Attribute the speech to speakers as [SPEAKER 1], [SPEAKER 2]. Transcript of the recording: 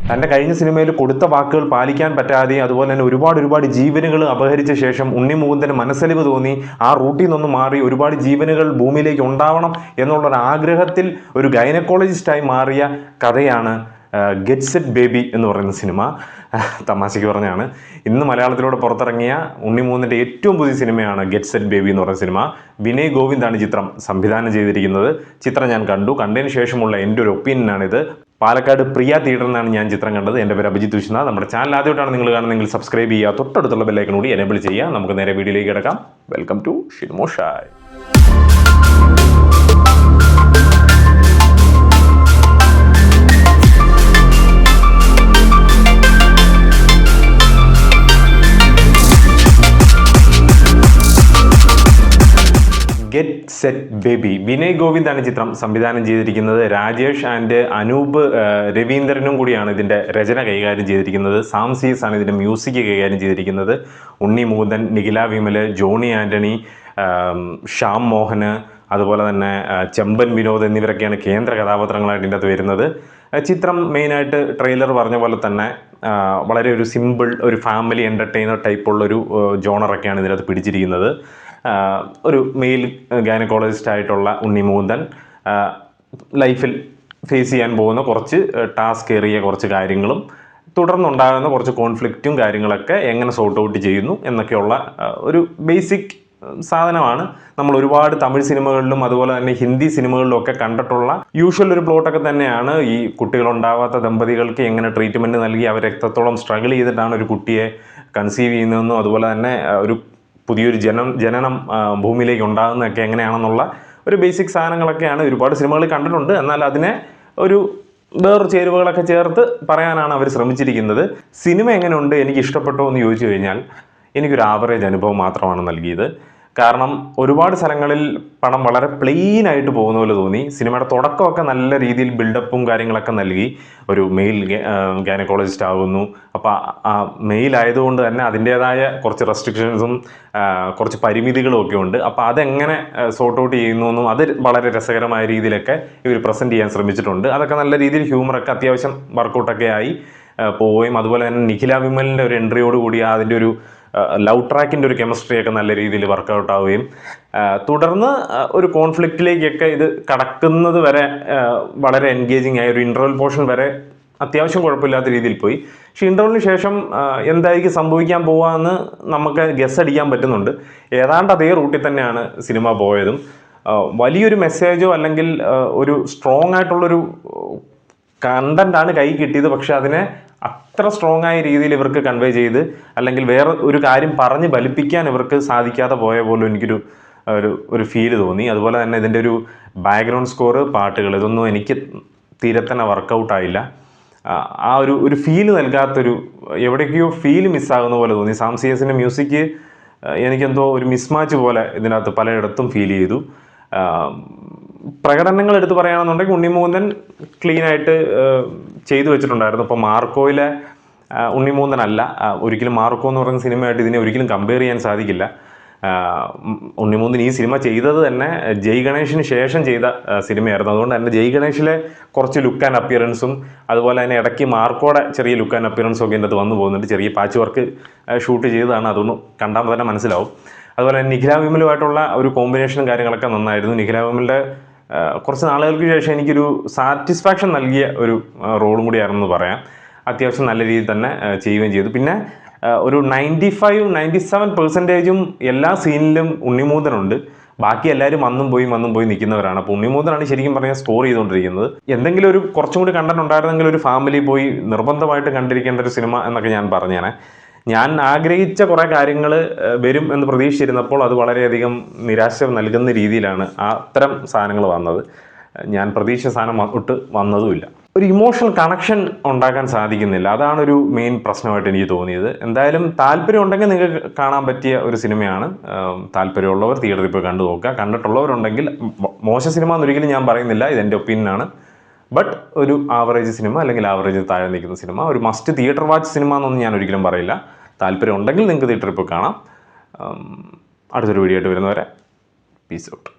[SPEAKER 1] തൻ്റെ കഴിഞ്ഞ സിനിമയിൽ കൊടുത്ത വാക്കുകൾ പാലിക്കാൻ പറ്റാതെ അതുപോലെ തന്നെ ഒരുപാട് ജീവനുകൾ അപഹരിച്ച ശേഷം ഉണ്ണി മുകുന്ദന് മനസ്സലിവ് തോന്നി ആ റൂട്ടിൽ നിന്നൊന്ന് മാറി ഒരുപാട് ജീവനുകൾ ഭൂമിയിലേക്ക് ഉണ്ടാവണം എന്നുള്ളൊരു ആഗ്രഹത്തിൽ ഒരു ഗൈനക്കോളജിസ്റ്റായി മാറിയ കഥയാണ് ഗെറ്റ് സെറ്റ് ബേബി എന്ന് പറയുന്ന സിനിമ. തമാശയ്ക്ക് പറഞ്ഞാണ്. ഇന്ന് മലയാളത്തിലൂടെ പുറത്തിറങ്ങിയ ഉണ്ണി മുകുന്ദൻ്റെ ഏറ്റവും പുതിയ സിനിമയാണ് ഗെറ്റ് സെറ്റ് ബേബി എന്ന് പറയുന്ന സിനിമ. വിനയ് ഗോവിന്ദാണ് ചിത്രം സംവിധാനം ചെയ്തിരിക്കുന്നത്. ചിത്രം ഞാൻ കണ്ടതിന് ശേഷമുള്ള എൻ്റെ ഒരു ഒപ്പീനിയനാണിത്. പാലക്കാട് പ്രിയ തിയേറ്ററിനാണ് ഞാൻ ചിത്രം കണ്ടത്. എൻ്റെ പേര് അഭിജിത്ത് വിശ്വനാഥ്. നമ്മുടെ ചാനൽ ആദ്യമായിട്ടാണ് നിങ്ങൾ കാണുന്നതെങ്കിൽ സബ്സ്ക്രൈബ് ചെയ്യുക, തൊട്ടടുത്തുള്ള ബെല്ലൈക്കൺ കൂടി എനേബിൾ ചെയ്യുക. നമുക്ക് നേരെ വീഡിയോയിലേക്ക് കിടക്കാം. വെൽക്കം ടു ഷിൻമോ ഷായ്. Get set baby. വിനയ് ഗോവിന്ദാണ് ചിത്രം സംവിധാനം ചെയ്തിരിക്കുന്നത്. രാജേഷ് ആൻഡ് അനൂപ് രവീന്ദ്രനും കൂടിയാണ് ഇതിൻ്റെ രചന കൈകാര്യം ചെയ്തിരിക്കുന്നത്. സാം സീസ് ആണ് ഇതിൻ്റെ മ്യൂസിക് കൈകാര്യം ചെയ്തിരിക്കുന്നത്. ഉണ്ണി മുകുന്ദൻ, നിഖില വിമൽ, ജോണി ആൻ്റണി, ശ്യാം മോഹന്, അതുപോലെ തന്നെ ചെമ്പൻ വിനോദ് എന്നിവരൊക്കെയാണ് കേന്ദ്ര കഥാപാത്രങ്ങളായിട്ട് ഇതിൻ്റെ അകത്ത് വരുന്നത്. ചിത്രം മെയിനായിട്ട് ട്രെയിലർ പറഞ്ഞ പോലെ തന്നെ വളരെ ഒരു സിമ്പിൾ ഒരു ഫാമിലി എൻ്റർടൈനർ ടൈപ്പുള്ളൊരു ജോണറൊക്കെയാണ് ഇതിനകത്ത് പിടിച്ചിരിക്കുന്നത്. ഒരു മെയിൽ ഗൈനക്കോളജിസ്റ്റ് ആയിട്ടുള്ള ഉണ്ണി മുകുന്ദൻ ലൈഫിൽ ഫേസ് ചെയ്യാൻ പോകുന്ന കുറച്ച് ടാസ്ക് ഏറിയ കുറച്ച് കാര്യങ്ങളും തുടർന്നുണ്ടാകുന്ന കുറച്ച് കോൺഫ്ലിക്റ്റും കാര്യങ്ങളൊക്കെ എങ്ങനെ സോർട്ട് ഔട്ട് ചെയ്യുന്നു എന്നൊക്കെയുള്ള ഒരു ബേസിക് സാധനമാണ്. നമ്മൾ ഒരുപാട് തമിഴ് സിനിമകളിലും അതുപോലെ തന്നെ ഹിന്ദി സിനിമകളിലും ഒക്കെ കണ്ടിട്ടുള്ള യൂഷ്വൽ ഒരു പ്ലോട്ടൊക്കെ തന്നെയാണ്. ഈ കുട്ടികളുണ്ടാവാത്ത ദമ്പതികൾക്ക് എങ്ങനെ ട്രീറ്റ്മെൻറ്റ് നൽകി അവർ എത്രത്തോളം സ്ട്രഗിൾ ചെയ്തിട്ടാണ് ഒരു കുട്ടിയെ കൺസീവ് ചെയ്യുന്നതെന്നും അതുപോലെ തന്നെ ഒരു പുതിയൊരു ജനനം ഭൂമിയിലേക്ക് ഉണ്ടാകുന്നതൊക്കെ എങ്ങനെയാണെന്നുള്ള ഒരു ബേസിക് സാധനങ്ങളൊക്കെയാണ് ഒരുപാട് സിനിമകൾ കണ്ടിട്ടുണ്ട്. എന്നാൽ അതിനെ ഒരു വേറൊരു ചേരുവകളൊക്കെ ചേർത്ത് പറയാനാണ് അവർ ശ്രമിച്ചിരിക്കുന്നത്. സിനിമ എങ്ങനെയുണ്ട്, എനിക്ക് ഇഷ്ടപ്പെട്ടോ എന്ന് ചോദിച്ചു കഴിഞ്ഞാൽ എനിക്കൊരു ആവറേജ് അനുഭവം മാത്രമാണ് നൽകിയത്. കാരണം ഒരുപാട് സ്ഥലങ്ങളിൽ പടം വളരെ പ്ലെയിൻ ആയിട്ട് പോകുന്ന പോലെ തോന്നി. സിനിമയുടെ തുടക്കമൊക്കെ നല്ല രീതിയിൽ ബിൽഡപ്പും കാര്യങ്ങളൊക്കെ നൽകി. ഒരു മെയിൽ ഗൈനക്കോളജിസ്റ്റ് ആകുന്നു. അപ്പോൾ ആ മെയിൽ ആയതുകൊണ്ട് തന്നെ അതിൻ്റേതായ കുറച്ച് റെസ്ട്രിക്ഷൻസും കുറച്ച് പരിമിതികളും ഒക്കെ ഉണ്ട്. അപ്പോൾ അതെങ്ങനെ സോർട്ട് ഔട്ട് ചെയ്യുന്നു എന്നും അത് വളരെ രസകരമായ രീതിയിലൊക്കെ ഇവർ പ്രസൻറ്റ് ചെയ്യാൻ ശ്രമിച്ചിട്ടുണ്ട്. അതൊക്കെ നല്ല രീതിയിൽ ഹ്യൂമറൊക്കെ അത്യാവശ്യം വർക്കൗട്ടൊക്കെ ആയി പോവുകയും അതുപോലെ തന്നെ നിഖില വിമലിൻ്റെ ഒരു എൻട്രിയോട് കൂടി അതിൻ്റെ ഒരു ലവ് ട്രാക്കിൻ്റെ ഒരു കെമിസ്ട്രിയൊക്കെ നല്ല രീതിയിൽ വർക്കൗട്ട് ആവുകയും തുടർന്ന് ഒരു കോൺഫ്ലിക്റ്റിലേക്കൊക്കെ ഇത് കടക്കുന്നത് വരെ വളരെ എൻഗേജിങ് ആയ ഒരു ഇൻ്റർവൽ പോർഷൻ വരെ അത്യാവശ്യം കുഴപ്പമില്ലാത്ത രീതിയിൽ പോയി. പക്ഷേ ഇൻ്റർവലിന് ശേഷം എന്തായിരിക്കും സംഭവിക്കാൻ പോവാന്ന് നമുക്ക് ഗസ് അടിക്കാൻ പറ്റുന്നുണ്ട്. ഏതാണ്ട് അതേ റൂട്ടിൽ തന്നെയാണ് സിനിമ പോയതും. വലിയൊരു മെസ്സേജോ അല്ലെങ്കിൽ ഒരു സ്ട്രോങ് ആയിട്ടുള്ളൊരു കണ്ടൻ്റാണ് കൈ കിട്ടിയത്. പക്ഷെ അതിനെ അത്ര സ്ട്രോങ് ആയ രീതിയിൽ ഇവർക്ക് കൺവേ ചെയ്ത് അല്ലെങ്കിൽ വേറെ ഒരു കാര്യം പറഞ്ഞ് ഫലിപ്പിക്കാൻ ഇവർക്ക് സാധിക്കാതെ പോയ പോലും എനിക്കൊരു ഒരു ഫീല് തോന്നി. അതുപോലെ തന്നെ ഇതിൻ്റെ ഒരു ബാക്ക്ഗ്രൗണ്ട് സ്കോറ്, പാട്ടുകൾ, ഇതൊന്നും എനിക്ക് തീരെ തന്നെ വർക്കൗട്ടായില്ല. ആ ഒരു ഫീല് നൽകാത്തൊരു എവിടേക്കോ ഫീല് മിസ്സാകുന്ന പോലെ തോന്നി. സാം സിയസിൻ്റെ മ്യൂസിക് എനിക്കെന്തോ ഒരു മിസ്മാച്ച് പോലെ ഇതിനകത്ത് പലയിടത്തും ഫീൽ ചെയ്തു. പ്രകടനങ്ങൾ എടുത്ത് പറയുകയാണെന്നുണ്ടെങ്കിൽ ഉണ്ണി മുകുന്ദൻ ക്ലീനായിട്ട് ചെയ്തു വെച്ചിട്ടുണ്ടായിരുന്നു. ഇപ്പോൾ മാർക്കോയിലെ ഉണ്ണി മുകുന്ദൻ അല്ല, ഒരിക്കലും മാർക്കോ എന്ന് പറയുന്ന സിനിമയായിട്ട് ഇതിനെ ഒരിക്കലും കമ്പയർ ചെയ്യാൻ സാധിക്കില്ല. ഉണ്ണി മുകുന്ദൻ ഈ സിനിമ ചെയ്തത് തന്നെ ജയ് ഗണേഷിന് ശേഷം ചെയ്ത സിനിമയായിരുന്നു. അതുകൊണ്ട് തന്നെ ജയ് ഗണേഷിലെ കുറച്ച് ലുക്ക് ആൻഡ് അപ്പിയറൻസും അതുപോലെ തന്നെ ഇടയ്ക്ക് മാർക്കോയുടെ ചെറിയ ലുക്ക് ആൻഡ് അപ്പിയറൻസും ഒക്കെ എൻ്റെ അത് വന്നു പോകുന്നുണ്ട്. ചെറിയ പാച്ച് വർക്ക് ഷൂട്ട് ചെയ്തതാണ്, അതൊന്നും കണ്ടാൽ തന്നെ മനസ്സിലാവും. അതുപോലെ തന്നെ നിഖില വിമലുമായിട്ടുള്ള ഒരു കോമ്പിനേഷനും കാര്യങ്ങളൊക്കെ നന്നായിരുന്നു. നിഖില വിമലിൻ്റെ കുറച്ച് നാളുകൾക്ക് ശേഷം എനിക്കൊരു സാറ്റിസ്ഫാക്ഷൻ നൽകിയ ഒരു റോളും കൂടിയായിരുന്നെന്ന് പറയാം. അത്യാവശ്യം നല്ല രീതിയിൽ തന്നെ ചെയ്യുകയും ചെയ്തു. പിന്നെ ഒരു 95-97% എല്ലാ സീനിലും ഉണ്ണി മുകുന്ദനുണ്ട്. ബാക്കി എല്ലാവരും വന്നും പോയി നിൽക്കുന്നവരാണ്. അപ്പോൾ ഉണ്ണി മുകുന്ദനാണ് ശരിക്കും പറഞ്ഞാൽ സ്കോർ ചെയ്തുകൊണ്ടിരിക്കുന്നത്. എന്തെങ്കിലും ഒരു കുറച്ചും കൂടി കണ്ടന്റ് ഉണ്ടായിരുന്നെങ്കിൽ ഒരു ഫാമിലി പോയി നിർബന്ധമായിട്ട് കണ്ടിരിക്കേണ്ട ഒരു സിനിമ എന്നൊക്കെ ഞാൻ പറഞ്ഞേനെ. ഞാൻ ആഗ്രഹിച്ച കുറേ കാര്യങ്ങൾ വരും എന്ന് പ്രതീക്ഷിച്ചിരുന്നപ്പോൾ അത് വളരെയധികം നിരാശ നൽകുന്ന രീതിയിലാണ് അത്തരം സാധനങ്ങൾ വന്നത്. ഞാൻ പ്രതീക്ഷിച്ച സാധനം ഒട്ട് വന്നതുമില്ല. ഒരു ഇമോഷണൽ കണക്ഷൻ ഉണ്ടാക്കാൻ സാധിക്കുന്നില്ല. അതാണൊരു മെയിൻ പ്രശ്നമായിട്ട് എനിക്ക് തോന്നിയത്. എന്തായാലും താല്പര്യം ഉണ്ടെങ്കിൽ നിങ്ങൾക്ക് കാണാൻ പറ്റിയ ഒരു സിനിമയാണ്. താല്പര്യമുള്ളവർ തിയേറ്ററിൽ പോയി കണ്ടു നോക്കുക. കണ്ടിട്ടുള്ളവരുണ്ടെങ്കിൽ മോശം സിനിമ എന്നൊരിക്കലും ഞാൻ പറയുന്നില്ല, ഇതെൻ്റെ ഒപ്പീനിയനാണ്. ബട്ട് ഒരു ആവറേജ് സിനിമ അല്ലെങ്കിൽ ആവറേജ് താഴെ നിൽക്കുന്ന സിനിമ, ഒരു മസ്റ്റ് തിയേറ്റർ വാച്ച് സിനിമ എന്നൊന്നും ഞാൻ ഒരിക്കലും പറയില്ല. താല്പര്യം ഉണ്ടെങ്കിൽ നിങ്ങൾക്ക് തിയേറ്ററിൽ പോയി കാണാം. അടുത്തൊരു വീഡിയോ ആയിട്ട് വരുന്നവരെ പീസ് ഔട്ട്.